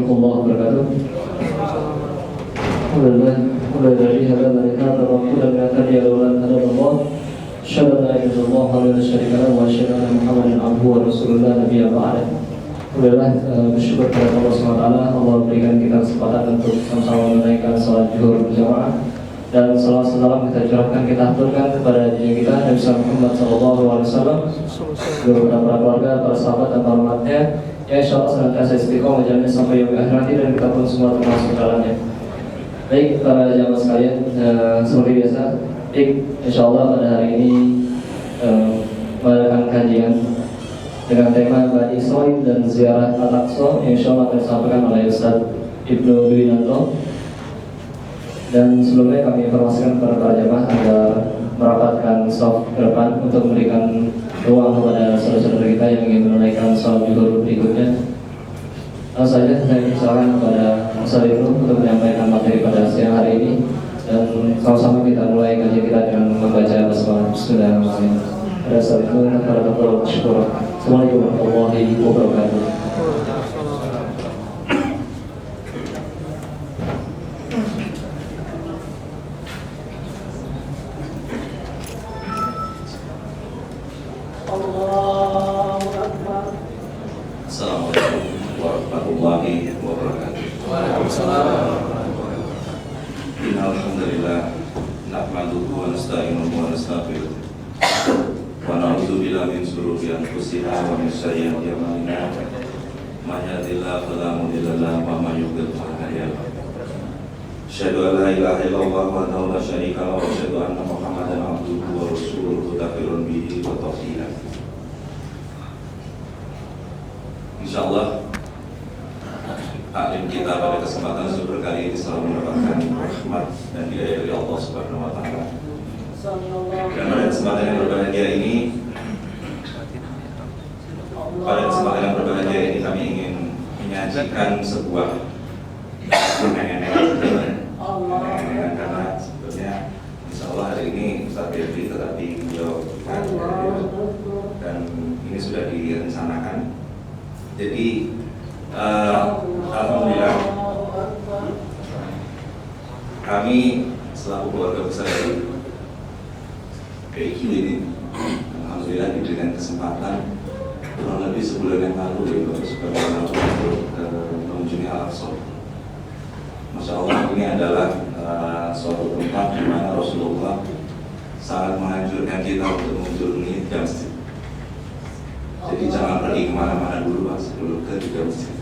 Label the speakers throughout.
Speaker 1: warahmatullahi wabarakatuh. Alhamdulillah, alladzi hadana li hadza wa kunna linahtadiya lawla an hadana Allah. Asyhadu an la ilaha illallah wa la syarika lahu wa asyhadu anna Muhammadan abduhu wa rasuluhu la nabiyya ba'da. Alhamdulillah, bersyukur kepada Allah SWT. Allah berikan kita kesempatan untuk sama-sama menunaikan salat zuhur berjamaah. Dan salam kita curahkan, kita aturkan kepada diri kita Nabi Muhammad SAW, kepada para keluarga, para sahabat dan para umatnya, yang insyaallah senantiasa istiqomah menjalani sampai yaumil akhir nanti, dan kita pun semua termasuk dalamnya. Baik para jamaah sekalian, seperti biasa, insyaallah pada hari ini mengadakan kajian dengan tema Bani Israil dan Ziarah Al-Aqsa yang insyaallah akan disampaikan oleh Ustaz Ibnu Dwinanto. Dan sebelumnya kami informasikan kepada para jamaah agar merapatkan shaf ke depan untuk memberikan ruang kepada saudara-saudara kita yang ingin menunaikan salat zuhur berikutnya. Langsung saja saya persilakan kepada Ustaz Ibnu untuk menyampaikan materi pada siang hari ini, dan sama-sama kita mulai kajian kita dengan membaca basmalah. Bismillahirrahmanirrahim. Pada Ustaz Ibnu, para dokter syukur. Assalamualaikum warahmatullahi wabarakatuh.
Speaker 2: Assalamualaikum warahmatullahi wabarakatuh. Innalhamdulillah nahmaduhu wa nasta'inuhu wa nastaghfiruh wa na'udzu billahi min shururi anfusina wa min sayyiati a'malina. May yahdihillahu fala mudilla lahu wa may yudlil fala hadiya lahu. Asyhadu an la ilaha illallah wahdahu la syarika lahu wa asyhadu anna Muhammadan abduhu wa rasuluhu tafirun bihi wa tawfilan. Insyaallah taklim kita pada kesempatan zuhur kali ini selalu mendapatkan rahmat dan hidayah dari Allah Subhanahu wa taala. Dan pada kesempatan yang berbahagia ini, kami ingin menyajikan sebuah nenek-nenek, karena sebetulnya insyaallah hari ini Ustaz Febri tetapi beliau dan ini sudah direncanakan. Jadi alhamdulillah kami selaku keluarga besar dari PIQ ini alhamdulillah diberikan kesempatan kurang lebih sebulan yang lalu untuk mengunjungi Al-Aqsa. Masya Allah, ini adalah suatu tempat di mana Rasulullah sangat menganjurkan kita untuk mengunjungi masjid. Jadi jangan pergi kemana-mana dulu Mas, sebelum ke tiga masjid.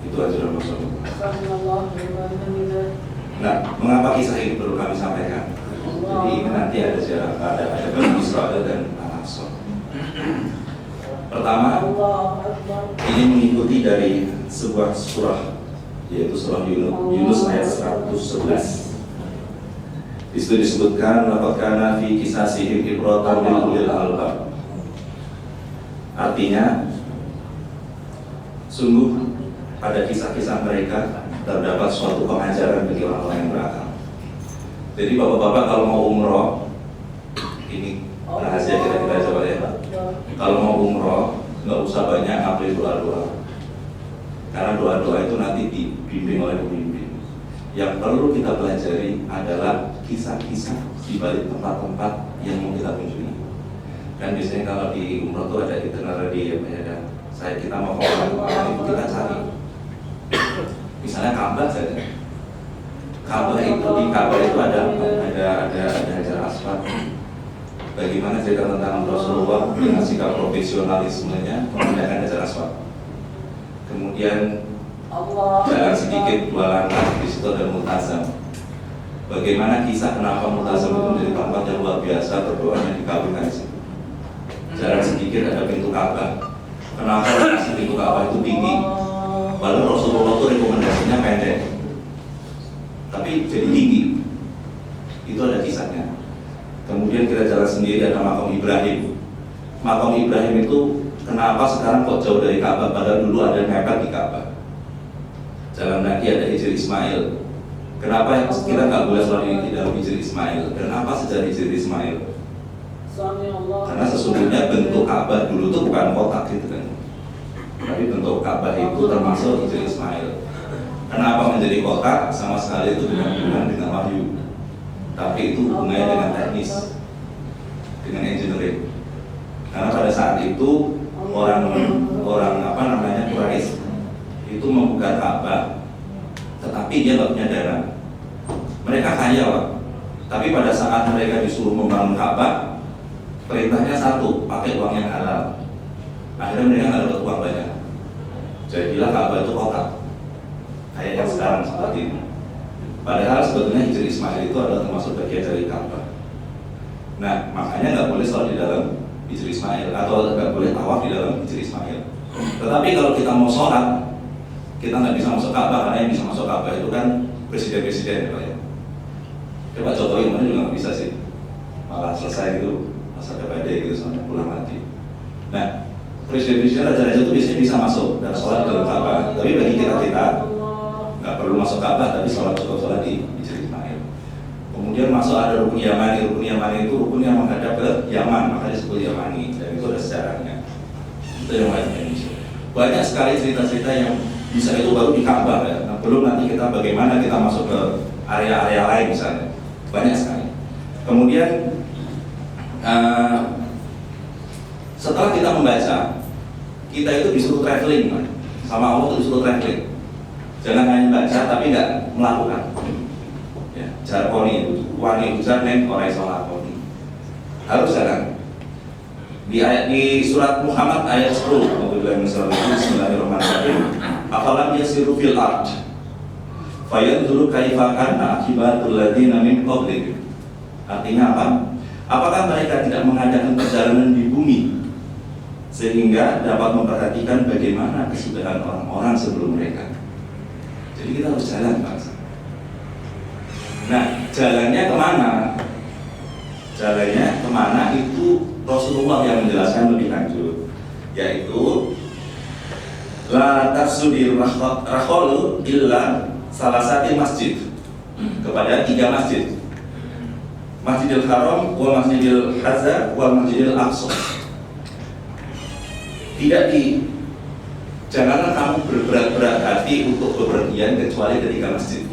Speaker 2: Itu ajaran Rasulullah. Nah, mengapa kisah ini perlu kami sampaikan? Jadi ini nanti ada Bani Israil dan Al-Aqsa. Pertama, ini mengikuti dari sebuah surah, yaitu surah Yunus ayat 111. Di situ disebutkan laqad kana fi qisasihim ibratan lil ulil albab. Artinya, sungguh pada kisah-kisah mereka terdapat suatu pengajaran bagi orang-orang yang berakal. Jadi bapak-bapak kalau mau umroh, ini rahasia kita coba ya Pak. Kalau mau umroh, nggak usah banyak ngambil doa-doa, karena doa-doa itu nanti dibimbing oleh pembimbing. Yang perlu kita pelajari adalah kisah-kisah di balik tempat-tempat yang mau kita kunjungi. Kan biasanya kalau di umroh itu ada itinerary ya, kita mau itu kita cari. Misalnya Ka'bah saja. Ka'bah itu di Ka'bah itu ada Hajar Aswad. Bagaimana cerita tentang Rasulullah dengan sikap profesionalismenya memindahkan Hajar Aswad. Kemudian jalan sedikit 2 langkah, di situ ada Multazam. Bagaimana kisah kenapa Multazam itu menjadi tempat yang luar biasa, berdoanya dikabulkan di situ. Jalan sedikit ada pintu Ka'bah. Kenapa lokasi pintu Ka'bah itu tinggi? Padahal Rasulullah itu rekomendasinya pendek, tapi jadi tinggi. Itu ada kisahnya. Kemudian kita jalan sendiri ada makam Ibrahim. Makam Ibrahim itu kenapa sekarang kok jauh dari Ka'bah? Padahal dulu ada mepet di Ka'bah. Jalan lagi ada Hijri Ismail. Kenapa kita nggak boleh sholat di dalam Hijri Ismail? Kenapa sejarah Hijri Ismail? Karena sesungguhnya bentuk Ka'bah dulu itu bukan kotak gitu kan, tapi bentuk Ka'bah itu termasuk Hijri Ismail. menjadi kota sama sekali itu dengan hubungan dengan wahyu, tapi itu hubungannya dengan teknis, dengan engineering. Karena pada saat itu orang apa namanya Quraisy itu membuka Ka'bah, tetapi dia nggak punya dana. Mereka kaya Pak, tapi pada saat mereka disuruh membangun Ka'bah, perintahnya satu, pakai uang yang halal. Akhirnya mereka nggak dapat uang banyak. Jadilah Ka'bah itu kotak, kayak yang sekarang seperti ini. Padahal sebetulnya Hijri Ismail itu adalah termasuk bagian dari Ka'bah. Nah, makanya nggak boleh sholat di dalam Hijri Ismail, atau nggak boleh tawaf di dalam Hijri Ismail. Tetapi kalau kita mau sholat, kita nggak bisa masuk Ka'bah, karena yang bisa masuk Ka'bah itu kan presiden-presiden ya Pak ya. Pak Jokowi mana juga nggak bisa sih, malah selesai itu masa badai gitu sampai pulang mati. Nah, presiden-presiden raja-raja itu biasanya bisa masuk dan sholat di dalam Ka'bah. Tapi bagi kita nggak perlu masuk Ka'bah, tapi cukup sholat di Hijri Ismail. Kemudian masuk ada rukun Yamani. Rukun Yamani itu rukun yang menghadap ke Yaman, makanya disebut Yamani, dan itu ada sejarahnya. Itu yang lainnya. Banyak sekali cerita-cerita yang bisa itu baru di Ka'bah ya. Nah, belum nanti kita bagaimana kita masuk ke area-area lain misalnya. Banyak sekali. Kemudian setelah kita membaca, kita itu disuruh traveling, sama Allah itu disuruh traveling. Jangan hanya baca tapi nggak melakukan. Ya, jarkoni itu, wani ujarnen orang solakoni. Harus jalan. Di surat Muhammad ayat 10, Bismillahirrahmanirrahim. Afalam yasiru fil ard fayanzuru kaifa kana akibatul ladzina min qablihim. Artinya apa? Apakah mereka tidak mengadakan perjalanan di bumi sehingga dapat memperhatikan bagaimana kesudahan orang-orang sebelum mereka? Jadi kita harus jalan, Pak. Nah, jalannya kemana? Jalannya kemana itu Rasulullah yang menjelaskan lebih lanjut, yaitu la tasudil rakholu illa salah satu masjid, kepada 3 masjid, Masjidil Haram, wal Masjidil Aqsa, wal Masjidil Aqsa. Janganlah kamu berberat hati untuk bepergian kecuali ke 3 masjid,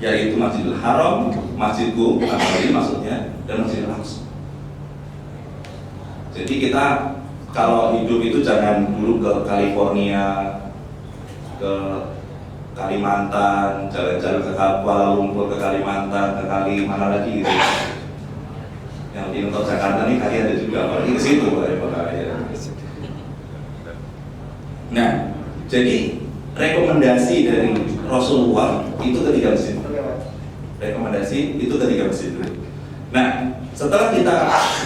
Speaker 2: yaitu Masjidil Haram, Masjidku, maksudnya, dan Masjidil Aqsa. Jadi kita kalau hidup itu jangan dulu ke California, ke Kalimantan, jalan-jalan ke Kuala Lumpur, ke Kalimantan, ke Kali mana lagi gitu. Yang di untuk Jakarta ini kali ada juga, apalagi ke situ ya. Nah, jadi rekomendasi dari Rasulullah itu ke 3 masjid. Rekomendasi itu ke 3 masjid. Nah, setelah kita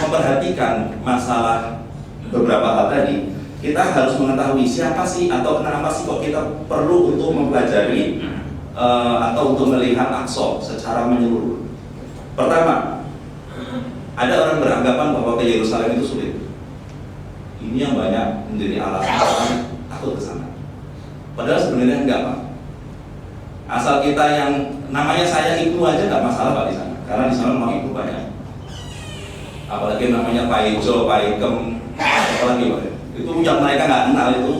Speaker 2: memperhatikan masalah beberapa hal tadi, kita harus mengetahui siapa sih atau kenapa sih kok kita perlu untuk mempelajari atau untuk melihat Aqsa secara menyeluruh. Pertama, ada orang beranggapan bahwa ke Yerusalem itu sulit. Ini yang banyak menjadi alasan orang takut ke sana. Padahal sebenarnya enggak, Pak. Asal kita yang namanya saya itu aja nggak masalah Pak di sana, karena di sana memang itu banyak. Apalagi namanya Pak Ijo, Pak Ikem, apalagi Pak. Itu yang mereka nggak kenal itu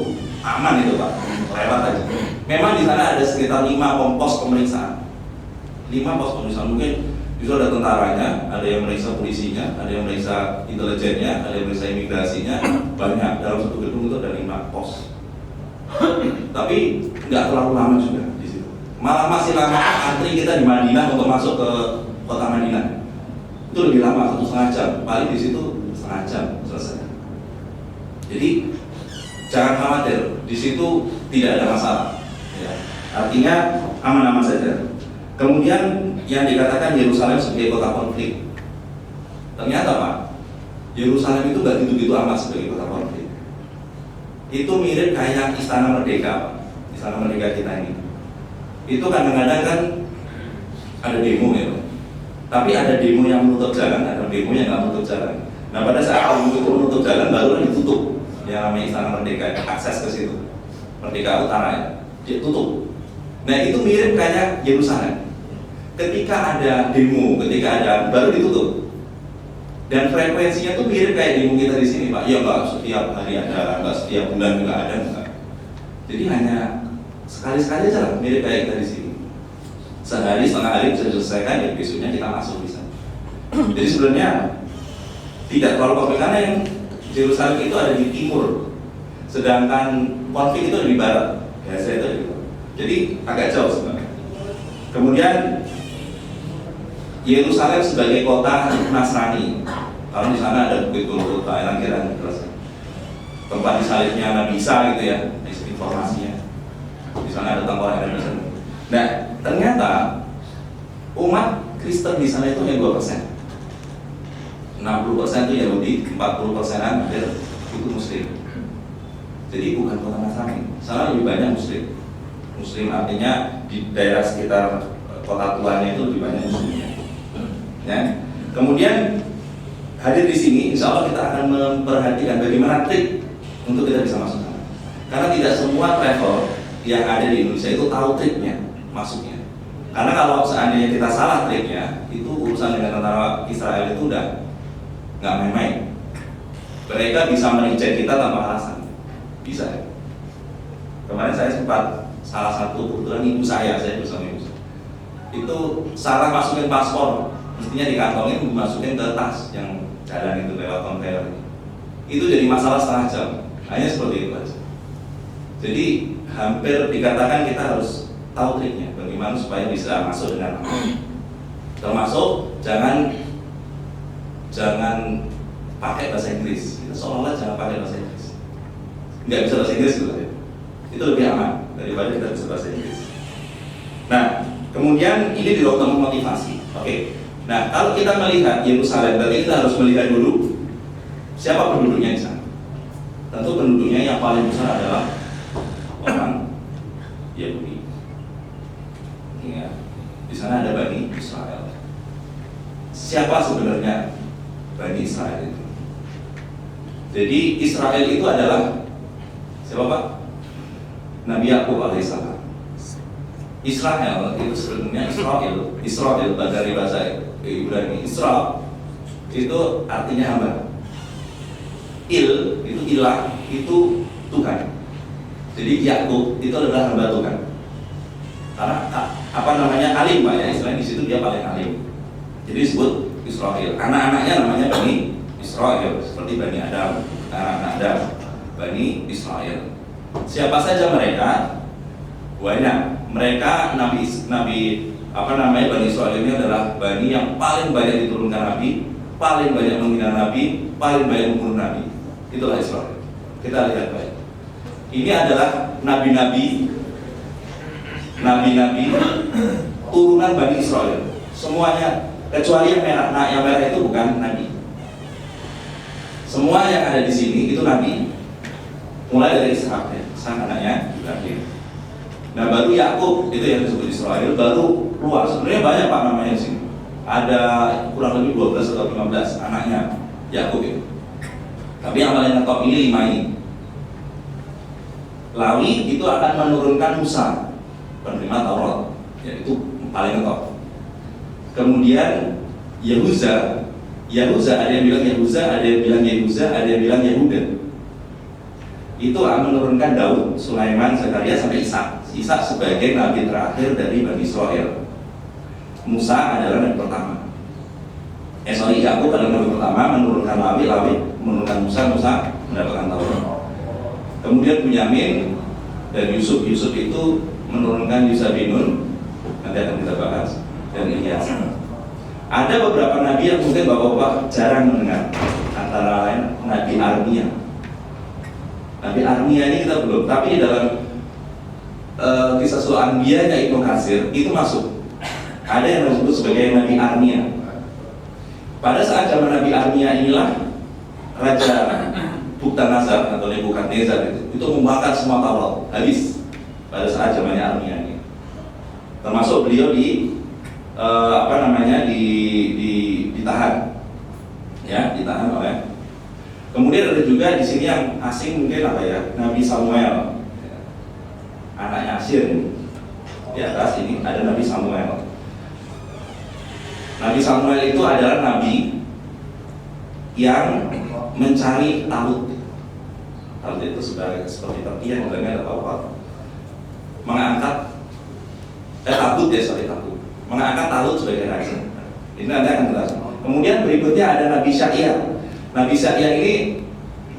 Speaker 2: aman itu Pak, lewat aja. Memang di sana ada sekitar 5 pos pemeriksaan. 5 pos pemeriksaan, mungkin itu ada tentaranya, ada yang meriksa polisinya, ada yang meriksa intelijennya, ada yang meriksa imigrasinya, banyak. Dalam satu gedung itu ada 5 pos. Tapi nggak terlalu lama juga di situ. Malah masih lama antri kita di Madinah untuk masuk ke kota Madinah. Itu lebih lama, 1,5 jam. Paling di situ 1,5 jam selesai. Jadi jangan khawatir, di situ tidak ada masalah. Ya. Artinya aman-aman saja. Kemudian yang dikatakan Yerusalem sebagai kota konflik, ternyata Pak, Yerusalem itu nggak gitu-gitu amat sebagai kota konflik. Itu mirip kayak Istana Merdeka, Pak. Istana Merdeka kita ini. Itu kadang-kadang kan ada demo ya Pak. Tapi ada demo yang menutup jalan, ada demo yang nggak menutup jalan. Nah pada saat demo itu menutup jalan, baru ditutup. Yang namanya Istana Merdeka, akses ke situ, Merdeka Utara ya, ditutup. Nah itu mirip kayak Yerusalem. Ketika ada demo, ketika ada baru ditutup. Dan frekuensinya tuh mirip kayak demo kita di sini Pak. Ya Pak, setiap hari ada, enggak setiap bulan juga ada, enggak. Jadi hanya sekali-sekali aja lah, mirip kayak kita di sini. Sehari setengah hari bisa diselesaikan, ya besoknya kita masuk bisa. Jadi sebenarnya tidak terlalu kompleks karena yang Yerusalem itu ada di timur, sedangkan konflik itu ada di barat. Gaza itu ada di barat. Jadi agak jauh sebenarnya. Kemudian Yerusalem sebagai kota Nasrani, kalau di sana ada bukit Golgota, elang-elang terus tempat disalibnya Nabi Isa gitu ya, informasinya. Di sana ada tengkorak dan sana. Nah, ternyata umat Kristen di sana itu hanya 2%. 60% itu Yahudi, 40%-an itu Muslim. Jadi bukan kota Nasrani. Sana lebih banyak Muslim. Muslim artinya di daerah sekitar kota tuanya itu lebih banyak Muslimnya. Ya. Kemudian hadir di sini, insya Allah kita akan memperhatikan bagaimana trik untuk kita bisa masuk sana. Karena tidak semua travel yang ada di Indonesia itu tahu triknya masuknya. Karena kalau seandainya kita salah triknya, itu urusan dengan tentara Israel itu udah nggak main-main. Mereka bisa mereject kita tanpa alasan, bisa ya. Kemarin saya sempat salah satu kebetulan ibu saya bersama ibu saya, itu salah masukin paspor, mestinya dikantongin dimasukin ke tas yang jalan itu lewat kontainer. Itu jadi masalah setengah jam, hanya seperti itu aja. Jadi hampir dikatakan kita harus tahu triknya bagaimana supaya bisa masuk dengan aman. Termasuk jangan pakai bahasa Inggris. Itu seolah-olah jangan pakai bahasa Inggris. Nggak bisa bahasa Inggris gitu ya. Itu lebih aman daripada kita bisa bahasa Inggris. Nah, kemudian ini juga untuk memotivasi. Oke. Nah, kalau kita melihat Yerusalem, berarti kita harus melihat dulu siapa penduduknya di sana. Tentu penduduknya yang paling besar adalah orang Yahudi. Ya. Di sana ada Bani Israel. Siapa sebenarnya Bani Israel itu? Jadi Israel itu adalah siapa Pak? Nabi Yakub alaihissalam. Israel itu sebenarnya Israel dari bahasa Ibrani. Israel itu artinya hamba. Il itu ilah, itu Tuhan. Jadi Yakub itu adalah hamba Tuhan. Karena apa namanya alim Pak ya, istilahnya di situ dia paling alim. Jadi disebut Israel. Anak-anaknya namanya Bani Israel, seperti Bani Adam, anak-anak Adam, Bani Israel. Siapa saja mereka? Banyak. Mereka Nabi Bani Israel ini adalah Bani yang paling banyak diturunkan Nabi, paling banyak menghina Nabi, paling banyak membunuh Nabi. Itulah Israel. Kita lihat baik. Ini adalah nabi-nabi turunan Bani Israel. Semuanya kecuali yang merah. Nah, yang merah itu bukan nabi. Semua yang ada di sini itu nabi. Mulai dari Ishak ya, sang anaknya Ibrahim. Nah, baru Yakub itu yang disebut Israel, baru luas. Sebenarnya banyak Pak namanya di sini. Ada kurang lebih 12 atau 15 anaknya Yakub itu. Tapi yang paling top ini 5 ini. Lawi itu akan menurunkan Musa, penerima Taurat, yaitu paling top. Kemudian Yahuza ada yang bilang Yahuza, ada yang bilang Yehuza, ada yang bilang Yehuda. Itu akan menurunkan Daud, Sulaiman, Zakaria sampai Ishak. Ishak sebagai nabi terakhir dari Bani Israel. Musa adalah nabi pertama. Yakub adalah nabi pertama, menurunkan Lawi menurunkan Musa mendapatkan Taurat. Kemudian Bunyamin dan Yusuf itu menurunkan Yusabinun, nanti akan kita bahas, dan Ilyas. Ada beberapa nabi yang mungkin bapak-bapak jarang mendengar, antara lain Nabi Armia. Nabi Armia ini kita belum, tapi di dalam kisah Sul Anbiya Ibnu Katsir itu masuk. Ada yang disebut sebagai Nabi Armia. Pada saat zaman Nabi Armia inilah Raja Buktanazar atau Nebukadnezar itu membakar semua Taurat, habis pada saat zamannya Armia ini. Termasuk beliau ditahan, ya, ditahan oleh. Kemudian ada juga di sini yang asing mungkin Nabi Samuel, anaknya Asir. Di atas ini ada Nabi Samuel. Nabi Samuel itu adalah nabi yang mencari Talut. Talut itu seperti tertiang, bilangnya ada apa? mengangkat Talut sebagai raja. Ini nanti akan jelas. Kemudian berikutnya ada Nabi Sya'ya. Nabi Sya'ya ini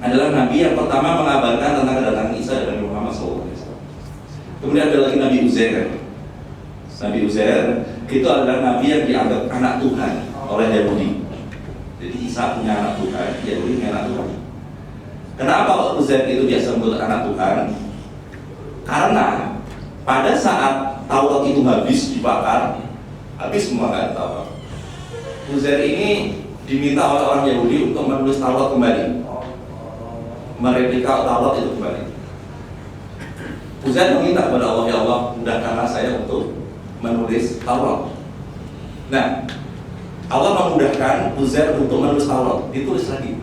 Speaker 2: adalah nabi yang pertama mengabarkan tentang kedatangan Isa dan Nabi Muhammad SAW. Kemudian ada lagi Nabi Uzair. Nabi Uzair itu adalah nabi yang dianggap anak Tuhan oleh Yahudi. Jadi Isa punya anak Tuhan, Yahudi punya anak Tuhan. Kenapa Uzair itu biasa disebut anak Tuhan? Karena pada saat Taurat itu habis dibakar, habis semua nggak ada Taurat. Uzair ini diminta oleh orang Yahudi untuk menulis Taurat kembali, mereplika Taurat itu kembali. Uzair meminta kepada Allah, ya Allah, mudahkanlah saya untuk menulis Taurat. Nah, Allah memudahkan Uzair untuk menulis Taurat, ditulis lagi.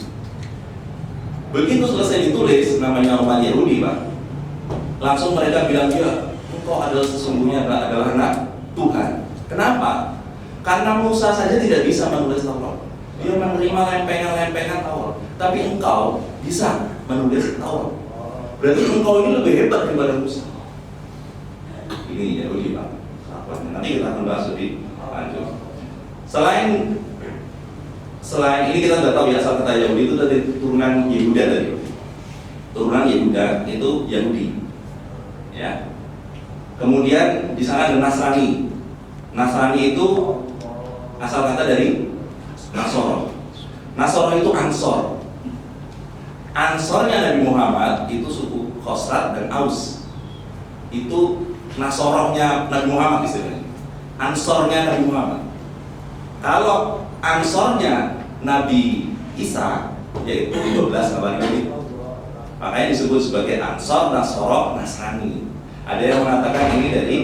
Speaker 2: Begitu selesai ditulis, namanya umat Yahudi, Pak, langsung mereka bilang, ya, engkau adalah sesungguhnya adalah anak Tuhan. Kenapa? Karena Musa saja tidak bisa menulis Taurat. Dia menerima lempengan-lempengan Taurat, tapi engkau bisa menulis Taurat. Berarti engkau ini lebih hebat daripada Musa. Ini Yahudi, Pak. Nanti kita akan bahas lebih lanjut. Selain ini kita sudah tahu ya, asal kata Yahudi itu dari turunan Yehuda tadi. Turunan Yehuda itu Yahudi. Ya. Kemudian di sana ada Nasrani. Nasrani itu asal kata dari Nasoro. Nasoro itu Ansor. Ansornya Nabi Muhammad itu suku Khosrat dan Aus. Itu Nasorohnya Nabi Muhammad istilahnya. Ansornya Nabi Muhammad. Kalau Ansornya Nabi Isa yaitu 12 kabar ini. Makanya disebut sebagai Ansor, Nasoro, Nasrani. Ada yang mengatakan ini dari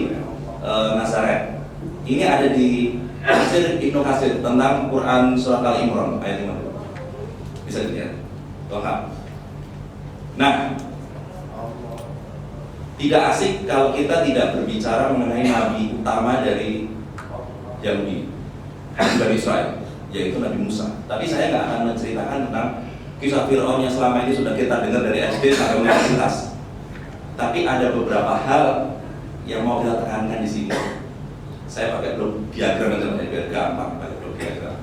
Speaker 2: Nazaret. Ini ada di Tafsir Ibnu Katsir tentang Quran surat Al-Imran ayat 50. Bisa dilihat. Lengkap. Nah, tidak asik kalau kita tidak berbicara mengenai nabi utama dari Yahudi, Bani Israel, yaitu Nabi Musa. Tapi saya nggak akan menceritakan tentang kisah Fir'aun yang selama ini sudah kita dengar dari SD sampai universitas. Tapi ada beberapa hal yang mau kita tekankan di sini. Saya pakai blok diagram aja biar gampang, pakai blok diagram.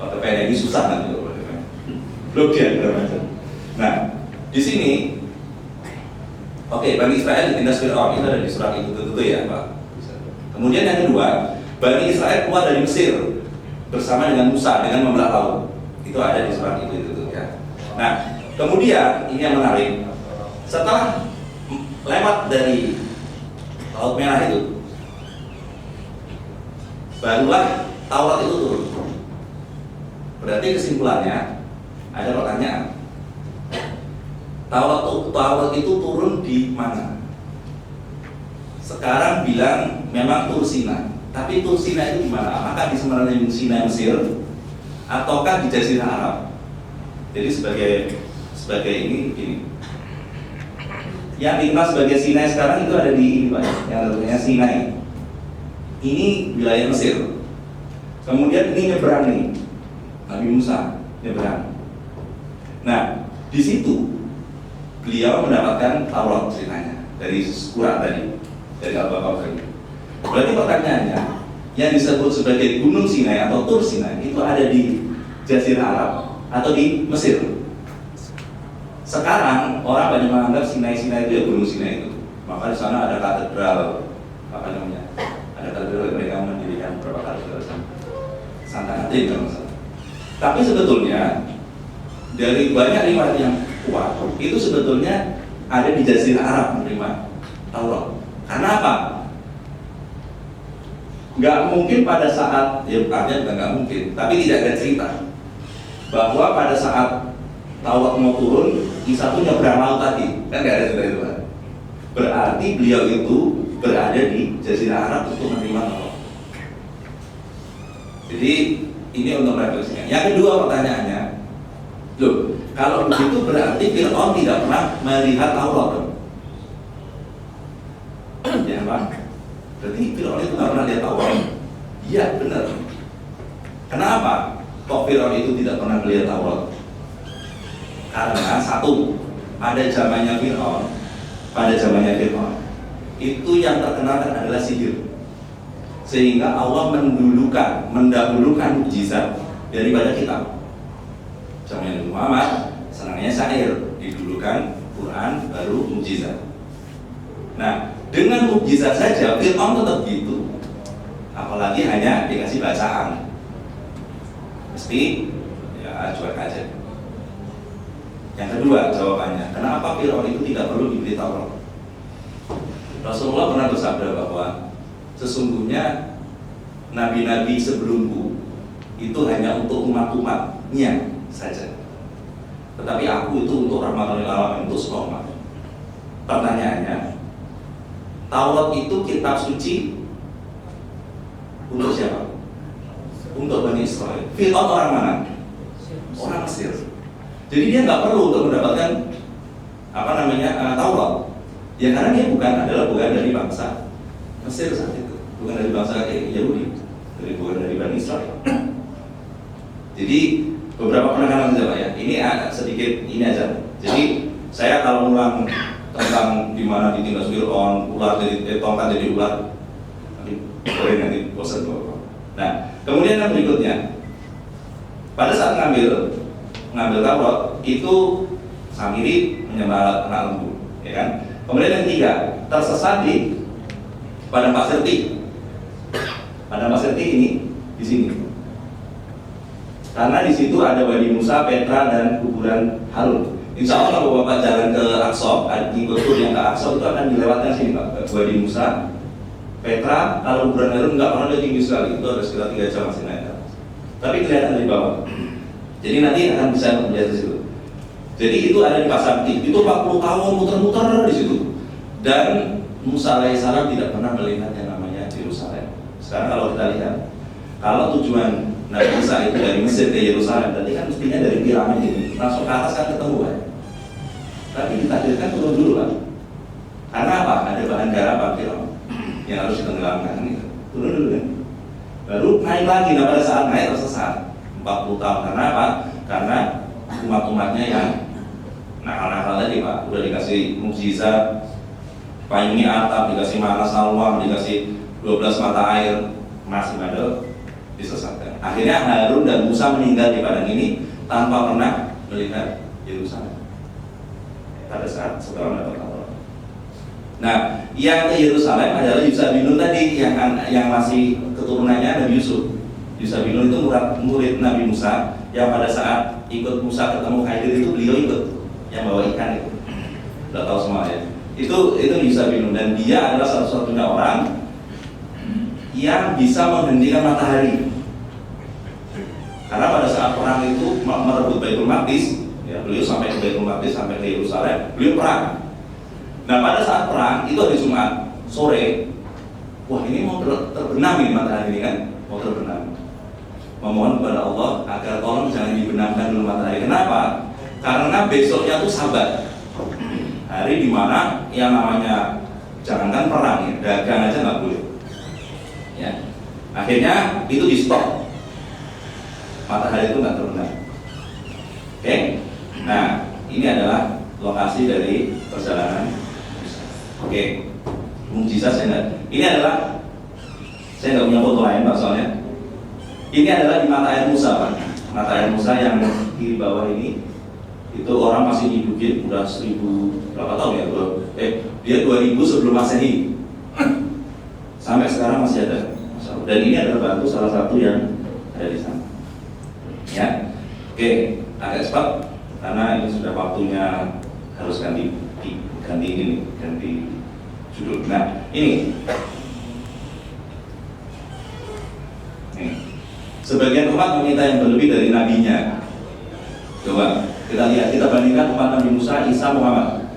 Speaker 2: Kalau PNI susah nanti blok diagram aja. Nah, di sini, oke, Bani Israel ditindas Fir'aun itu ada di surat itu ya, Pak. Kemudian yang kedua, Bani Israel keluar dari Mesir bersama dengan Musa dengan membelah laut. Itu ada di surat itu ya. Nah, kemudian ini yang menarik. Setelah lewat dari Laut Merah itu, barulah Taurat itu turun. Berarti kesimpulannya ada pertanyaan. Taurat itu turun di mana? Sekarang bilang memang Tur Sina. Tapi Tur Sina itu di mana? Apakah di sebenarnya Sina Mesir ataukah di Jazirah Arab? Jadi sebagai ini. Yang dikenal sebagai Sinai sekarang itu ada di ini, Pak, yang namanya Sinai. Ini wilayah Mesir. Kemudian ini nyebrang nih, Nabi Musa nyebrang. Nah, di situ beliau mendapatkan Taurat ceritanya dari Quran tadi, dari Al-Baqarah tadi. Berarti pertanyaannya, yang disebut sebagai Gunung Sinai atau Tur Sinai itu ada di Jazirah Arab atau di Mesir? Sekarang orang banyak menganggap Sinai itu ya Gunung Sinai itu. Maka di sana ada katedral, apa namanya? Ada katedral mereka mendirikan beberapa katedral Santa Catarina kalau salah. Tapi sebetulnya dari banyak riwayat yang kuat itu sebetulnya ada di Jazirah Arab menerima Taurat. Karena apa? Nggak mungkin pada saat, ya artinya juga nggak mungkin, tapi tidak ada cerita bahwa pada saat Taurat mau turun, Isa pun nyebrang laut tadi, kan nggak ada cerita itu kan? Berarti beliau itu berada di Jazirah Arab untuk menerima Taurat. Jadi ini untuk refleksinya. Yang kedua pertanyaannya, loh, kalau begitu berarti Fir'aun tidak pernah melihat Taurat dong? Ya Pak? Berarti Fir'aun itu nggak pernah lihat Taurat? Iya benar. Kenapa kok Fir'aun itu tidak pernah melihat Taurat? Karena satu, pada zamannya Fir'aun itu yang terkenal kan adalah sihir. Sehingga Allah mendahulukan mukjizat daripada kitab. Zaman Nabi Muhammad senangnya syair, didulukan Quran baru mukjizat. Nah, dengan mukjizat saja Fir'aun tetap gitu. Apalagi hanya dikasih bacaan. Mesti ya cuek aja. Yang kedua jawabannya, kenapa Fir'aun itu tidak perlu diberi Taurat? Rasulullah pernah bersabda bahwa sesungguhnya nabi-nabi sebelumku itu hanya untuk umat-umatnya saja. Tetapi aku itu untuk rahmatan lil alamin, untuk semua umat. Pertanyaannya, Taurat itu kitab suci untuk siapa? Untuk Bani Israel. Fir'aun orang mana? Orang Mesir. Jadi dia nggak perlu untuk mendapatkan Taurat. Ya karena dia bukan dari bangsa Mesir saat itu, bukan dari bangsa Yahudi, bukan dari Bani Israel. Jadi beberapa penekanan saja Pak ya. Ini sedikit ini aja. Jadi saya kalau ulang tentang di mana ditindas Fir'aun, ular jadi tongkat jadi ular, nanti bosan Bapak. Nah, kemudian yang berikutnya, pada saat ngambil Taurat itu Samiri menyembah anak lembu, ya kan? Kemudian yang ketiga, tersesat di padang pasir Ti. Padang pasir Ti ini di sini. Karena di situ ada Wadi Musa, Petra dan kuburan Harun. Insya Allah kalau Bapak jalan ke Aqsa, ikut tur yang ke Aqsa itu akan dilewatkan sini Pak. Wadi Musa, Petra, kalau kuburan Harun enggak, karena dia tinggi sekali. Itu ada sekitar 3 jam masih naik. Tapi kelihatan dari bawah. Jadi nanti akan bisa melihat di situ. Jadi itu ada di Pasar Ti. Itu 40 tahun muter-muter di situ. Dan Musa alaihissalam tidak pernah melihat yang namanya Yerusalem. Sekarang kalau kita lihat, kalau tujuan Nabi Musa itu dari Mesir ke Yerusalem, tadi kan mestinya dari piramid ini langsung ke atas kan ketemu kan. Tapi ditakdirkan turun dulu Pak. Karena apa? Ada bahan garapan Fir'aun yang harus ditenggelamkan gitu. Turun dulu kan. Baru naik lagi. Nah pada saat naik tersesat 40 tahun. Karena apa? Karena umat-umatnya yang nakal-nakal tadi Pak. Udah dikasih mukjizat, payungnya atap, dikasih mana salwam, dikasih 12 mata air, masih ada disesatkan. Akhirnya Harun dan Musa meninggal di padang ini tanpa pernah melihat Yerusalem pada saat setelah mendapat Taurat. Nah, yang ke Yerusalem adalah Yusha bin Nun tadi yang masih keturunannya Nabi Yusuf. Yusha bin Nun itu murid Nabi Musa yang pada saat ikut Musa ketemu Khidir itu beliau ikut yang bawa ikan itu. Udah tahu semua ya. Itu Yusha bin Nun dan dia adalah satu-satunya orang yang bisa menghentikan matahari. Karena pada saat perang itu merebut Baitul Maqdis, ya, beliau sampai ke Baitul Maqdis, sampai ke Yerusalem, beliau perang. Nah pada saat perang itu hari Jumat sore, wah ini mau terbenam ini matahari ini kan, mau terbenam. Memohon kepada Allah agar tolong jangan dibenamkan dulu matahari. Kenapa? Karena besoknya tuh Sabat, hari dimana yang namanya jangankan perang ya, dagang aja nggak boleh. Ya, akhirnya itu di stop, matahari itu nggak terbenam. Oke, nah ini adalah lokasi dari perjalanan. Oke, mukjizat saya nggak. Ini adalah saya nggak punya foto lain Pak soalnya. Ini adalah di mata air Musa Pak. Mata air Musa yang di bawah ini itu orang masih hidupin udah 1000 berapa tahun ya bro? Dia 2000 sebelum Masehi. Sampai sekarang masih ada. Dan ini adalah batu salah satu yang ada di sana. Ya, oke, agak cepat karena ini sudah waktunya harus ganti judul. Nah, ini sebagian umat meminta yang berlebih dari nabinya. Coba kita lihat, kita bandingkan umat Nabi Musa, Isa, Muhammad.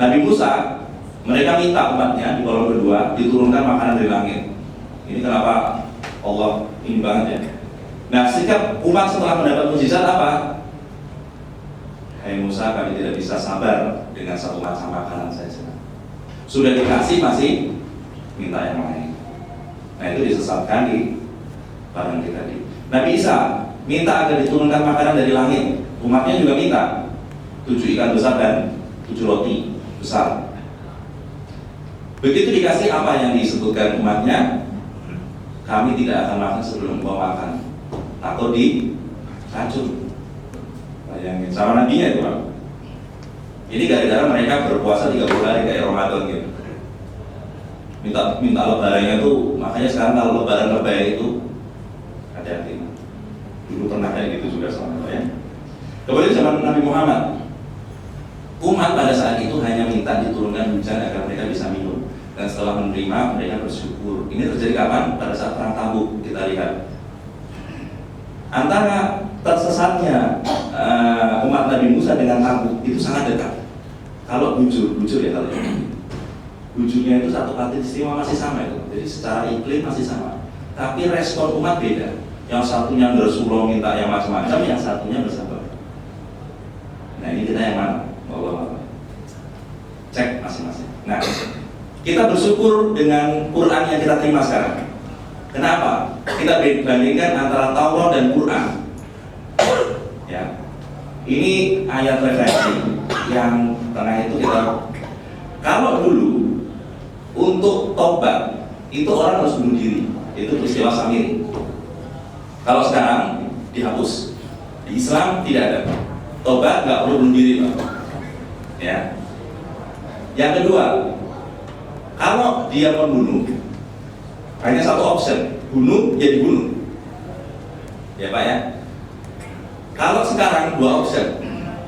Speaker 2: Nabi Musa, mereka minta umatnya di kolom kedua diturunkan makanan dari langit. Ini kenapa Allah ini banget ya. Nah, sikap umat setelah mendapat mukjizat apa? Hai Musa, kami tidak bisa sabar dengan satu macam makanan saja. Sudah dikasih masih minta yang lain. Nah itu disesatkan di barang kita tadi. Nabi Isa minta agar diturunkan makanan dari langit. Umatnya juga minta 7 ikan besar dan 7 roti besar. Begitu dikasih apa yang disebutkan umatnya, kami tidak akan makan sebelum engkau makan, takut diracun. Bayangin sama nabinya itu, Pak. Ini gara-gara mereka berpuasa 30 hari kayak Ramadan gitu. Minta lebarannya tuh, makanya sekarang kalau lebaran lebay itu hati-hati. Dulu pernah kayak gitu juga sama ya. Kemudian zaman Nabi Muhammad, umat pada saat itu hanya minta diturunkan hujan agar mereka bisa minum. Dan setelah menerima, mereka bersyukur. Ini terjadi kapan? Pada saat perang Tabuk. Kita lihat antara tersesatnya umat Nabi Musa dengan Tabuk itu sangat dekat. Kalau bujur ya kalau ini. Bujurnya itu satu kali istimewa masih sama itu. Jadi secara iklim masih sama. Tapi respon umat beda. Yang satunya bersulung minta yang macam-macam, yang satunya bersabar. Nah ini kita yang mana? Allah. Cek masing-masing. Nah, kita bersyukur dengan Quran yang kita terima sekarang. Kenapa? Kita bandingkan antara Taurat dan Quran. Ya, ini ayat referensi yang tengah itu kita. Kalau dulu untuk tobat itu orang harus bunuh diri, itu peristiwa Samiri. Kalau sekarang dihapus. Di Islam tidak ada. Tobat nggak perlu bunuh diri, Pak. Ya. Yang kedua, kalau dia membunuh, hanya satu option, bunuh, ya dibunuh. Ya Pak ya. Kalau sekarang dua option,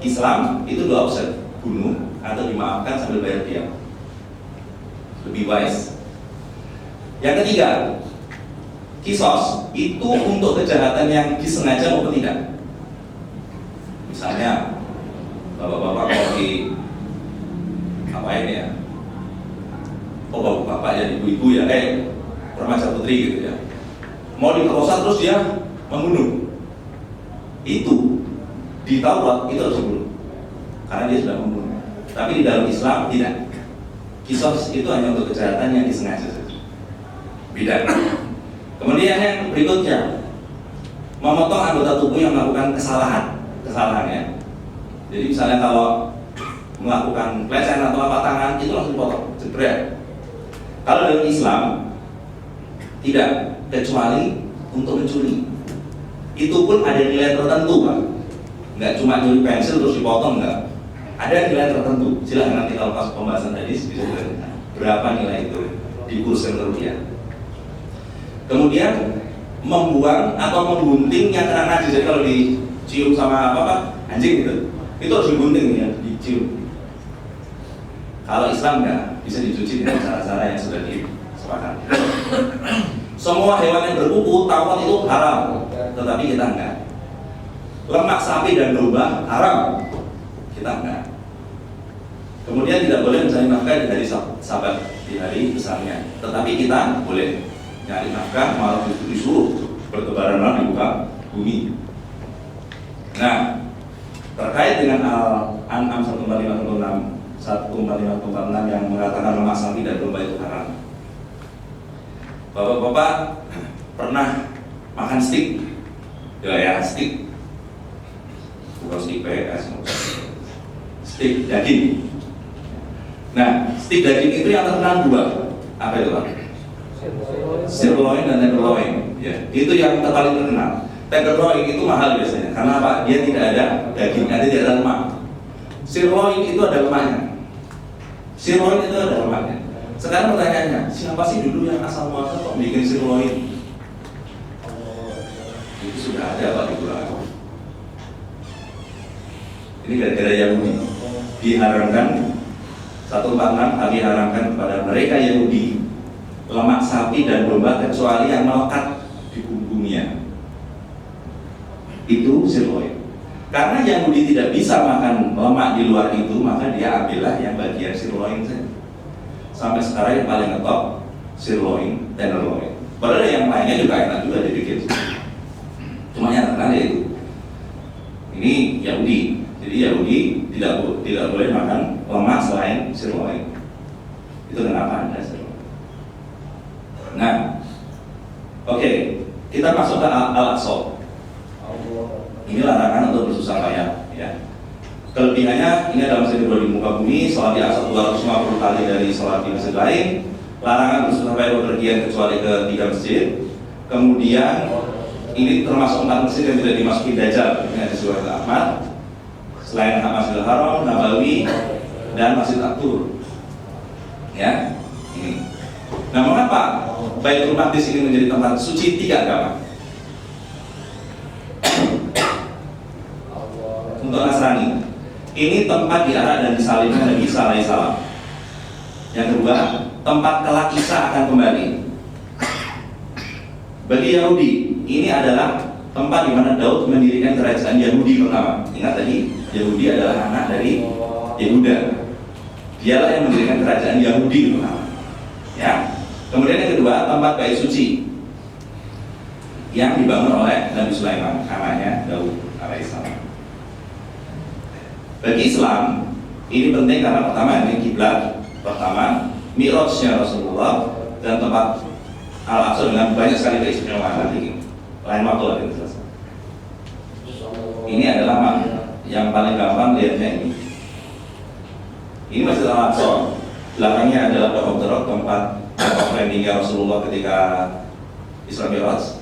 Speaker 2: Islam itu dua option, bunuh atau dimaafkan sambil bayar dia. Lebih wise. Yang ketiga, kisos itu untuk kejahatan yang disengaja maupun tidak. Misalnya, bapak-bapak kalau di apa ini ya? Oh bapak ya, ibu-ibu ya, remaja putri gitu ya, mau diperkosa terus dia membunuh, itu di Taurat itu harus dibunuh karena dia sudah membunuh. Tapi di dalam Islam tidak. Kisos itu hanya untuk kejahatan yang disengaja saja. Beda. Kemudian yang berikutnya, memotong anggota tubuh yang melakukan kesalahannya. Jadi misalnya kalau melakukan pelecehan atau apa tangan itu langsung dipotong, jebret. Kalau dalam Islam tidak, kecuali untuk mencuri. Itu pun ada nilai tertentu, Pak. Nggak cuma nyuri pensil terus dipotong, enggak. Ada nilai tertentu. Silahkan nanti kalau pas pembahasan tadi bisa dilihat berapa nilai itu di kursi rupiah. Kemudian membuang atau menggunting yang kena najis. Jadi kalau dicium sama apa anjing gitu, itu harus digunting ya, dicium. Kalau Islam enggak, bisa dicuci dengan cara-cara yang sudah disepakati. Semua hewan yang berkuku, tawon itu haram, tetapi kita enggak. Lemak sapi dan domba haram, kita enggak. Kemudian tidak boleh mencari nafkah di hari Sabat, di hari besarnya, tetapi kita boleh nyari nafkah malah disuruh bertebaran malam di muka bumi. Nah, terkait dengan Al-An'am 14546 yang mengatakan lemak sapi dan domba itu haram. Bapak-bapak pernah makan steak? Ya, steak. Bukan steak PS, steak daging. Nah, steak daging itu yang terkenal dua. Apa itu, Pak? Sirloin dan tenderloin. Ya, itu yang paling terkenal. Tenderloin itu mahal biasanya. Karena apa? Dia tidak ada dagingnya, tidak ada lemak. Sirloin itu ada lemaknya. Sirloin itu ada lemaknya. Sekarang pertanyaannya, siapa sih dulu yang asal muasal kok bikin sirloin? Itu sudah ada, Pak, di Quran. Ini gara-gara Yahudi diharamkan 146 kami haramkan kepada mereka Yahudi lemak sapi dan domba kecuali yang melekat di punggungnya. Itu sirloin. Karena Yahudi tidak bisa makan lemak di luar itu, maka dia ambillah yang bagian sirloin saja. Sampai sekarang yang paling ngetop sirloin, tenderloin. Padahal yang lainnya juga enak juga dibikin. Cuma yang terkenal itu. Ini Yahudi. Jadi Yahudi tidak boleh makan lemak selain sirloin. Itu kenapa ada sirloin. Nah, oke, kita masuk ke Al-Aqsa. Ini larangan untuk bersusah payah, ya. Kelebihannya ini adalah masjid kedua di muka bumi, sholat di asal 250 kali dari sholat di masjid lain. Larangan untuk sampai bepergian kecuali ke 3 masjid. Kemudian ini termasuk 4 masjid yang tidak dimasuki Dajjal. Ini ada surat Ahmad, selain Masjidil Haram, Nabawi, dan Masjid At-Tur. Ya, ini. Nah, mengapa Baitul Maqdis ini menjadi tempat suci 3 agama? Untuk Nasrani, ini tempat diarak dan disalibkan Nabi Isa alaihissalam. Yang kedua, tempat kelak Isa akan kembali. Bagi Yahudi, ini adalah tempat di mana Daud mendirikan kerajaan Yahudi pertama. Ingat tadi, Yahudi adalah anak dari Yehuda. Dialah yang mendirikan kerajaan Yahudi pertama. Ya. Kemudian yang kedua, tempat bait suci yang dibangun oleh Nabi Sulaiman, anaknya Daud alaihissalam. Bagi Islam, ini penting karena pertama ini kiblat pertama, Mi'rajnya Rasulullah, dan tempat Al-Aqsa dengan banyak sekali keistimewaan nanti. Lain waktu lagi selesai. Ini adalah yang paling gampang lihatnya ini. Ini Masjid Al-Aqsa. Belakangnya adalah Baqarah, tempat landingnya Rasulullah ketika Isra Mi'raj.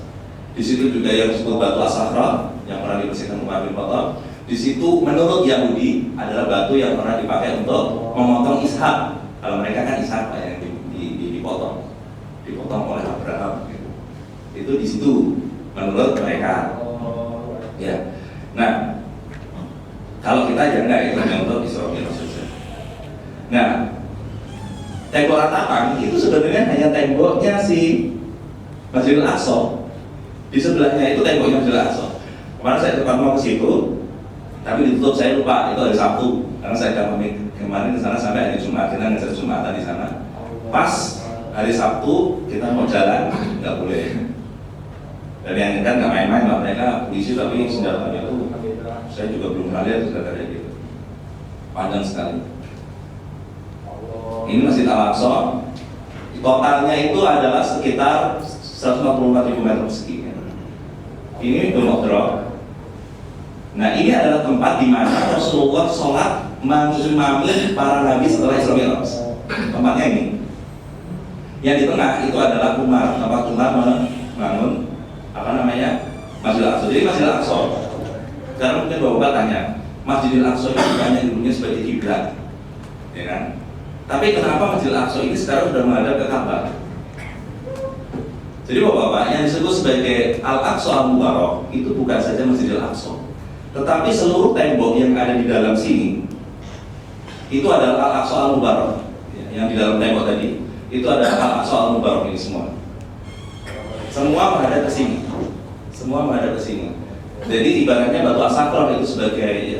Speaker 2: Di situ juga yang disebut Batu As-Sakhra yang pernah dibersihkan Umar bin Khattab. Di situ menurut Yahudi adalah batu yang pernah dipakai untuk memotong Ishak. Kalau mereka kan Ishak yang dipotong oleh Abraham. Gitu. Itu di situ menurut mereka. Ya. Nah, kalau kita ya enggak, itu hanya untuk Isra Mi'raj saja. Nah, tembok ratapan itu sebenarnya hanya temboknya si Masjidil Aqsa. Di sebelahnya itu temboknya Masjidil Aqsa. Kemarin saya tempat mau ke situ, tapi ditutup, saya lupa itu hari Sabtu karena saya kemarin ke sana sampai hari Jumat, kita ngejar Jumatan di sana. Pas hari Sabtu kita mau jalan nggak boleh. Dan yang kan nggak main-main lah, mereka polisi tapi senjatanya itu saya juga belum pernah lihat senjata kayak gitu, panjang sekali. Ini Masjid Al-Aqsa, totalnya itu adalah sekitar 144.000 meter persegi. Ini Baqarah. Nah, ini adalah tempat di mana Rasulullah sholat mengimami para nabi setelah Isra Mi'raj. Tempatnya ini. Yang di tengah itu adalah Umar, tempat Umar membangun Masjidil Aqsa. Jadi Masjidil Aqsa. Sekarang mungkin Bapak tanya, Masjidil Aqsa itu banyak dulunya sebagai kiblat, ya kan? Tapi kenapa Masjidil Aqsa ini sekarang sudah menghadap ke Ka'bah? Jadi Bapak-bapak, yang disebut sebagai Al-Aqsa Al-Mubarak itu bukan saja Masjidil Aqsa, tetapi seluruh tembok yang ada di dalam sini itu adalah Al-Aqsa Al-Mubarak. Yang di dalam tembok tadi itu adalah Al-Aqsa Al-Mubarak ini semua. Semua menghadap ke sini. Semua menghadap ke sini. Jadi ibaratnya Batu As-Sakhra itu sebagai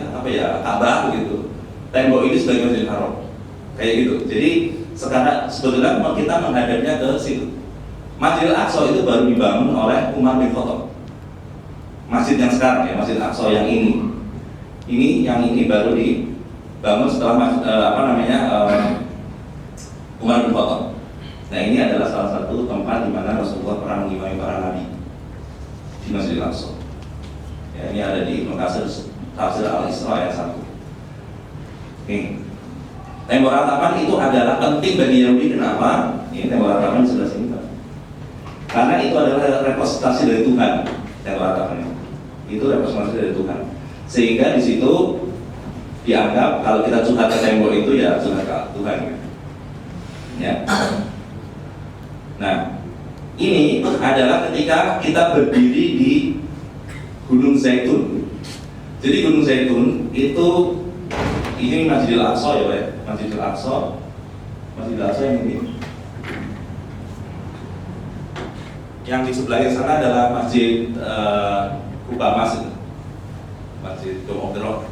Speaker 2: Ka'bah begitu. Tembok ini sebagai Masjidil Haram. Kayak gitu. Jadi sekarang sebetulnya kita menghadapnya ke situ. Masjidil Aqsa itu baru dibangun oleh Umar bin Khattab. Masjid yang sekarang ya, Masjid Aqsa yang ini. Yang ini baru dibangun setelah Umar bin Khattab. Nah, ini adalah salah satu tempat di mana Rasulullah pernah mengimami para nabi di Masjidil Aqsa. Ya, ini ada di Tafsir Al-Isra ayat 1. Nih. Tembok ratapan itu adalah penting bagi Yahudi. Kenapa? Ini tembok ratapan di sebelah sini, Pak. Karena itu adalah representasi dari Tuhan. Tembok ratapan itu representasi dari Tuhan. Sehingga di situ dianggap kalau kita curhat ke tembok itu ya curhat ke Tuhan. Ya. Nah, ini adalah ketika kita berdiri di Gunung Zaitun. Jadi Gunung Zaitun itu ini Masjidil Aqsa ya, Pak. Masjidil Aqsa. Masjidil Aqsa ini. Yang di sebelahnya sana adalah Masjid Quba Masjid Dome of the Rock.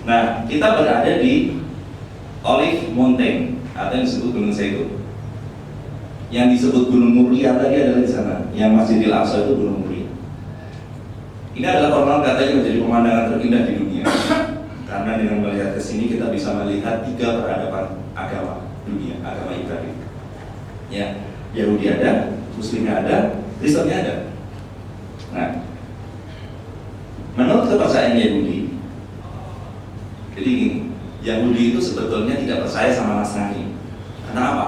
Speaker 2: Nah, kita berada di Olive Mountain atau yang disebut Gunung Zaitun. Yang disebut Gunung Muria tadi adalah di sana. Yang Masjidil Aqsa itu Gunung Muria. Ini adalah konon katanya menjadi pemandangan terindah di dunia. Karena dengan melihat ke sini kita bisa melihat 3 peradaban agama dunia, agama Ibrahim. Ya, Yahudi ada, Muslimnya ada, Kristennya ada. Nah, menurut kepercayaan Yahudi, Jadi gini, Yahudi itu sebetulnya tidak percaya sama Nasrani. Karena apa?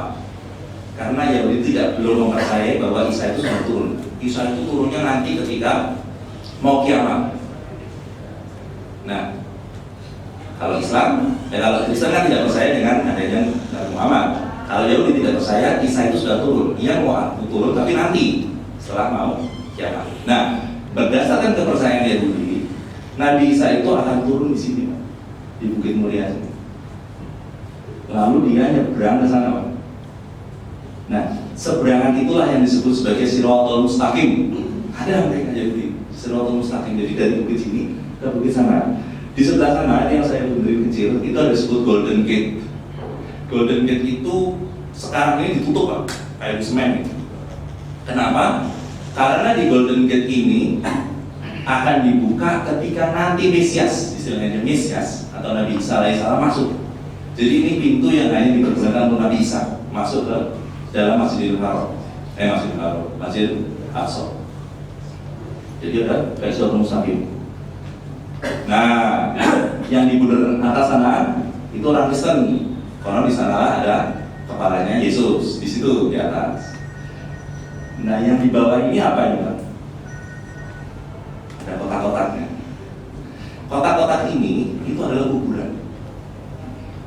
Speaker 2: Karena Yahudi belum mempercayai bahwa Isa itu sudah turun. Isa itu turunnya nanti ketika mau kiamat. Nah, kalau Kristen kan tidak percaya dengan adanya Nabi Muhammad. Kalau Yahudi tidak percaya Isa itu sudah turun. Ia mau turun tapi nanti setelah mau kiamat. Nah, berdasarkan kepercayaan Yahudi, Nabi Isa itu akan turun di sini, Pak, di Bukit Mulia sini. Lalu dia nyebrang ke sana, Pak. Nah, seberangan itulah yang disebut sebagai Siratal Mustaqim. Ada mereka Yahudi Siratal Mustaqim. Jadi dari bukit sini ke bukit sana. Di sebelah sana yang saya tunjukin kecil itu ada disebut Golden Gate. Golden Gate itu sekarang ini ditutup, Pak, kayak semen. Kenapa? Karena di Golden Gate ini akan dibuka ketika nanti Mesias, istilahnya Mesias atau Nabi Isa alaihissalam masuk. Jadi ini pintu yang hanya dipergunakan untuk Nabi Isa masuk ke dalam Masjidil Haram, Masjid Aqsa. Jadi ada Siratal Mustaqim. Nah, yang di bundar atas sana itu orang Kristen, karena di sana ada kepalanya Yesus di situ di atas. Nah, yang di bawah ini apa ini, Pak? Ada kotak-kotaknya. Kotak-kotak ini itu adalah kuburan.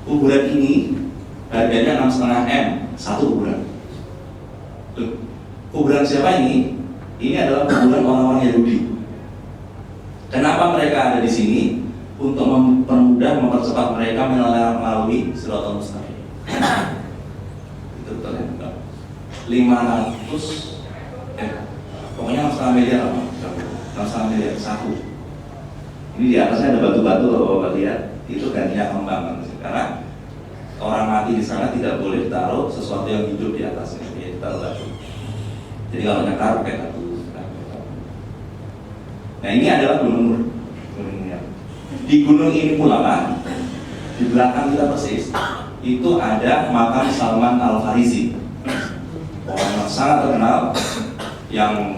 Speaker 2: Kuburan ini harganya 6,5 M satu kuburan. Kuburan siapa ini? Ini adalah kuburan orang-orang Yahudi. Kenapa mereka ada di sini? Untuk mempermudah, mempercepat mereka melalui Siratal Mustaqim. Itu betul ya? 500, pokoknya 6,5 miliar apa? 6,5 miliar satu. Ini di atasnya ada batu-batu, kalau Bapak lihat, itu gantinya kembang. Karena orang mati di sana tidak boleh taruh sesuatu yang hidup di atasnya, dia taruh batu. Jadi kalau nyekar pakai batu. Nah, ini adalah gunung Nur. Di gunung ini pula, Pak, di belakang kita persis itu ada makam Salman Al Farisi, orang yang sangat terkenal yang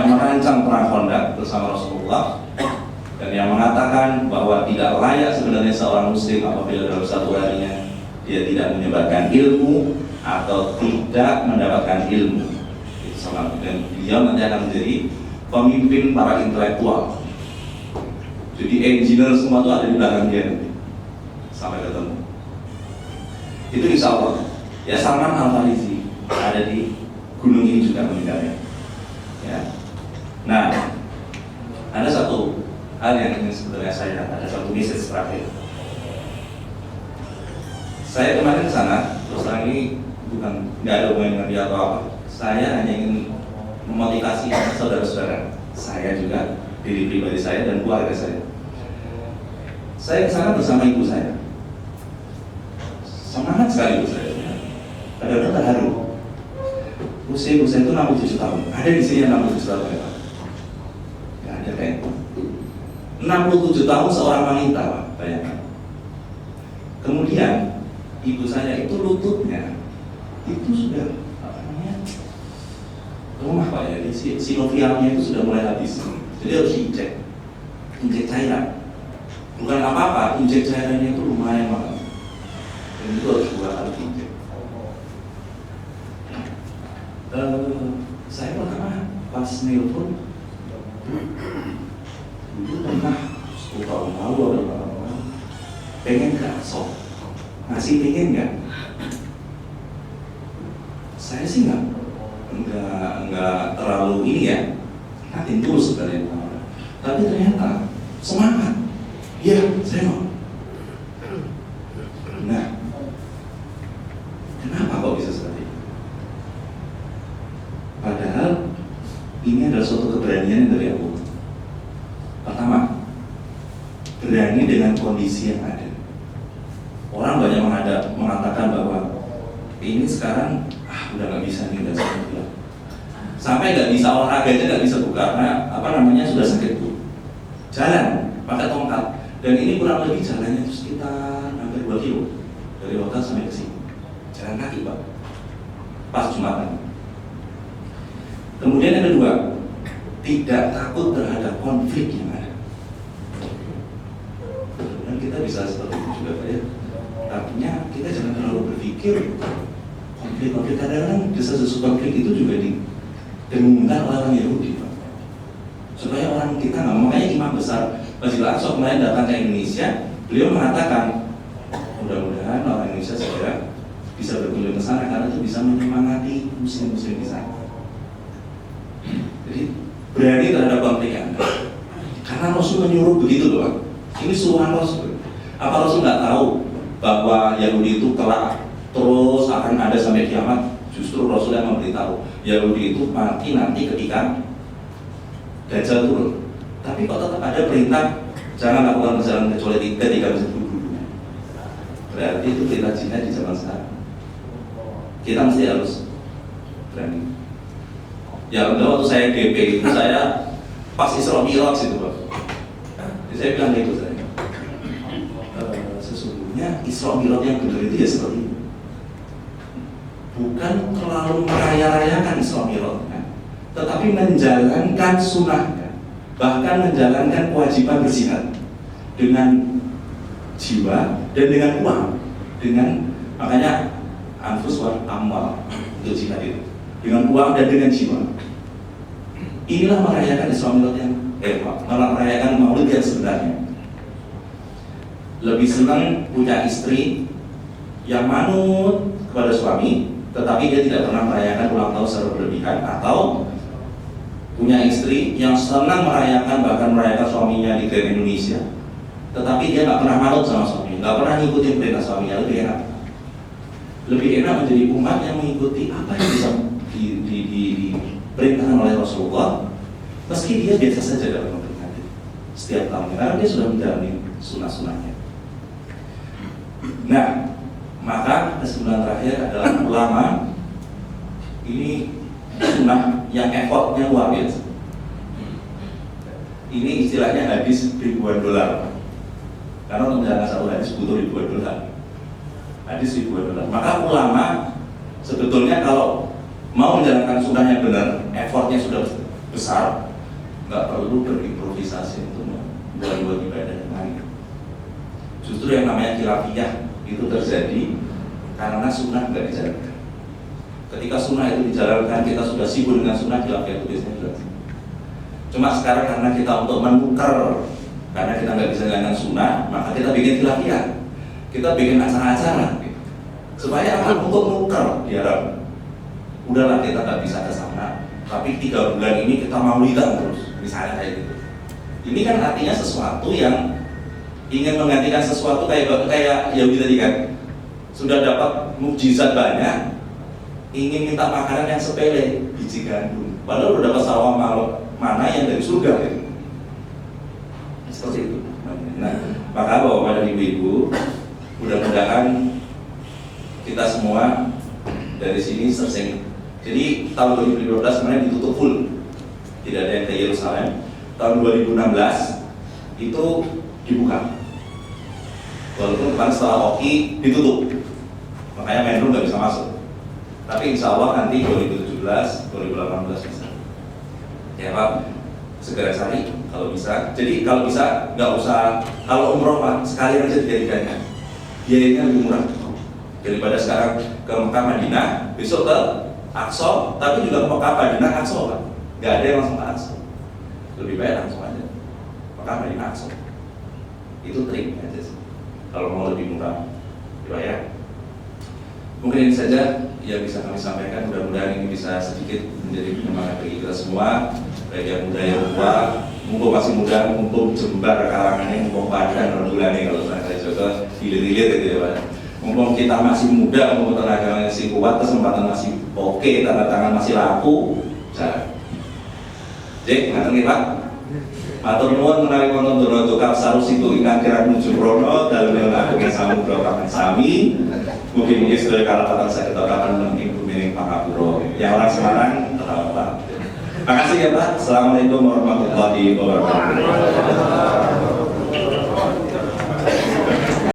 Speaker 2: merancang perang Khandaq bersama Rasulullah, dan yang mengatakan bahwa tidak layak sebenarnya seorang muslim apabila dalam satu harinya dia tidak menyebarkan ilmu atau tidak mendapatkan ilmu. Dan beliau nanti akan menjadi pemimpin para intelektual. Jadi engineer semua itu ada di belakang dia nanti sampai ketemu. Itu insya Allah. Ya, Salman Al Farisi ada di gunung ini juga meninggalnya. Ya. Nah, ada satu hal yang ingin sebenarnya saya, ada satu message terakhir. Saya kemarin ke sana, terus terang ini nggak ada hubungan dengan dia atau apa. Saya hanya ingin memotivasi saudara-saudara saya juga, diri pribadi saya dan keluarga saya. Saya ke sana bersama ibu saya. Semangat sekali ibu saya. Kadang-kadang terharu. Usia ibu saya itu 67 tahun. Ada di sini yang 67 tahun ya, Pak? Gak ada kayaknya. 67 tahun seorang wanita, Pak, bayangkan. Kemudian ibu saya itu lututnya itu sudah lemah, Pak, ya, sinovialnya itu sudah mulai habis. Jadi harus injek cairan. Bukan apa-apa, injek cairannya itu lumayan banget. Dan itu harus 2 kali injek. Saya pernah pas nelpon dulu pernah 10 tahun lalu ada orang pengen bakso, masih pengen nggak? Saya sih nggak terlalu ini ya, nanti tulus sebenarnya, tapi ternyata semangat, iya saya mau. Nah, kenapa kok bisa seperti itu? Padahal ini adalah suatu keberanian dari aku. Pertama, berani dengan kondisi yang ada. Orang banyak mengatakan bahwa ini sekarang udah nggak bisa nih, udah sakit pula. Sampai nggak bisa olahraga aja nggak bisa buka karena sudah sakit tuh. Jalan pakai tongkat, dan ini kurang lebih jalannya itu sekitar hampir 2 kilo dari hotel sampai ke sini. Jalan kaki, Pak. Pas Jumatan. Kemudian yang kedua, tidak takut terhadap konflik yang ada. kita bisa seperti itu juga Pak ya. Artinya kita jangan terlalu berpikir konflik-konflik, kadang-kadang desas-desus konflik itu juga didengungkan oleh orang Yahudi Pak. Supaya orang kita nggak, makanya Imam Besar Masjidil Aqsa kemarin datang ke Indonesia, beliau mengatakan mudah-mudahan orang Indonesia segera bisa berkunjung ke sana karena itu bisa menyemangati muslim-muslim di sana. Jadi berani terhadap konflik Anda. Karena Rasul menyuruh begitu loh Pak. Ini suruhan Rasul. Apa Rasul nggak tahu bahwa Yahudi itu kelak terus akan ada sampai kiamat? Justru Rasul yang memberitahu Yahudi itu mati nanti ketika Dajjal turun. Tapi kok tetap ada perintah jangan lakukan perjalanan kecuali ketika masih dulu. Berarti itu perintah Cina di zaman sekarang. Kita mesti harus berani. Ya waktu saya DP itu saya pas Isra Mi'raj itu Pak. Jadi saya bilang itu saya. Sesungguhnya Isra Mi'raj yang benar itu ya seperti ini. Bukan terlalu meraya-rayakan Isra Mi'raj, tetapi menjalankan sunnahnya, bahkan menjalankan kewajiban berjihad dengan jiwa dan dengan uang, dengan makanya anfus wal amwal untuk jihad itu, dengan uang dan dengan jiwa. Inilah merayakan Isra Mi'raj yang merayakan Maulid yang sebenarnya. Lebih senang punya istri yang manut kepada suami, tetapi dia tidak pernah merayakan ulang tahun secara berlebihan, atau punya istri yang senang merayakan bahkan merayakan suaminya di Grand Indonesia, tetapi dia nggak pernah manut sama suami, nggak pernah ngikutin perintah suaminya. Lebih enak menjadi umat yang mengikuti apa yang bisa diperintahkan oleh Rasulullah, meski dia biasa saja dalam memperingati setiap tahun, karena dia sudah menjalani sunnah-sunnahnya. Nah, maka kesimpulan terakhir adalah ulama ini sunnah yang effortnya luar biasa. Ini istilahnya hadis ribuan dolar. Karena untuk menjalankan satu hadis butuh ribuan dolar. Hadis ribuan dolar. Maka ulama sebetulnya kalau mau menjalankan sunnah yang benar, effortnya sudah besar, nggak perlu berimprovisasi untuk membuat ibadah yang lain. Justru yang namanya khilafiyah itu terjadi karena sunnah nggak dijalankan. Ketika sunnah itu dijalankan, kita sudah sibuk dengan sunnah, khilafiyah itu biasanya jelas. Cuma sekarang karena kita untuk menukar, karena kita nggak bisa jalankan sunnah, maka kita bikin khilafiyah, kita bikin acara-acara, supaya apa? Untuk menukar di Arab. Udahlah kita nggak bisa ke sana, tapi 3 bulan ini kita maulidan terus, misalnya kayak gitu. Ini kan artinya sesuatu yang ingin menggantikan sesuatu kayak Yahudi tadi kan, sudah dapat mukjizat banyak, ingin minta makanan yang sepele, biji gandum, padahal udah dapat sawah mana yang dari surga gitu. Seperti itu. Nah, maka bapak dan ibu-ibu, mudah-mudahan kita semua dari sini selesai. Jadi tahun 2012 sebenarnya ditutup full, tidak ada yang ke Yerusalem. Tahun 2016 itu dibuka. Walaupun kemarin setelah Oki ditutup, makanya Menlu nggak bisa masuk. Tapi insya Allah nanti 2017, 2018 bisa. Ya Pak, segera cari kalau bisa. Jadi kalau bisa nggak usah, kalau umroh Pak sekali aja dijadikannya, biayanya lebih murah daripada sekarang ke Mekah Madinah, besok ke Aqsa, tapi juga ke Mekah Madinah Aqsa Pak. Nggak ada yang langsung ke Aqsa. Lebih baik langsung aja Mekah Madinah Aqsa. Itu trik aja sih. Kalau mau lebih murah, ya. Mungkin ini saja yang bisa kami sampaikan. Mudah-mudahan ini bisa sedikit menjadi penyemangat bagi kita semua, baik yang muda yang tua, mumpung masih muda, mumpung jembar kalangannya, mumpung padan rodulannya kalau saya coba hilir-hilir gitu ya Pak. Mumpung kita masih muda, mumpung tenaga masih kuat, kesempatan masih oke, tanda tangan masih laku, jalan. Jadi, ngatain nih Pak. Matur nuwun menawi wonten dono tukang sarus itu ingkang kirang nuju rono dalem ngapungi samudra kang sami. Mugi-mugi sedaya kalapatan saged kapan ing bumi Pangapura. Yang orang Semarang tetap Pak. Makasih ya Pak. Assalamualaikum warahmatullahi wabarakatuh.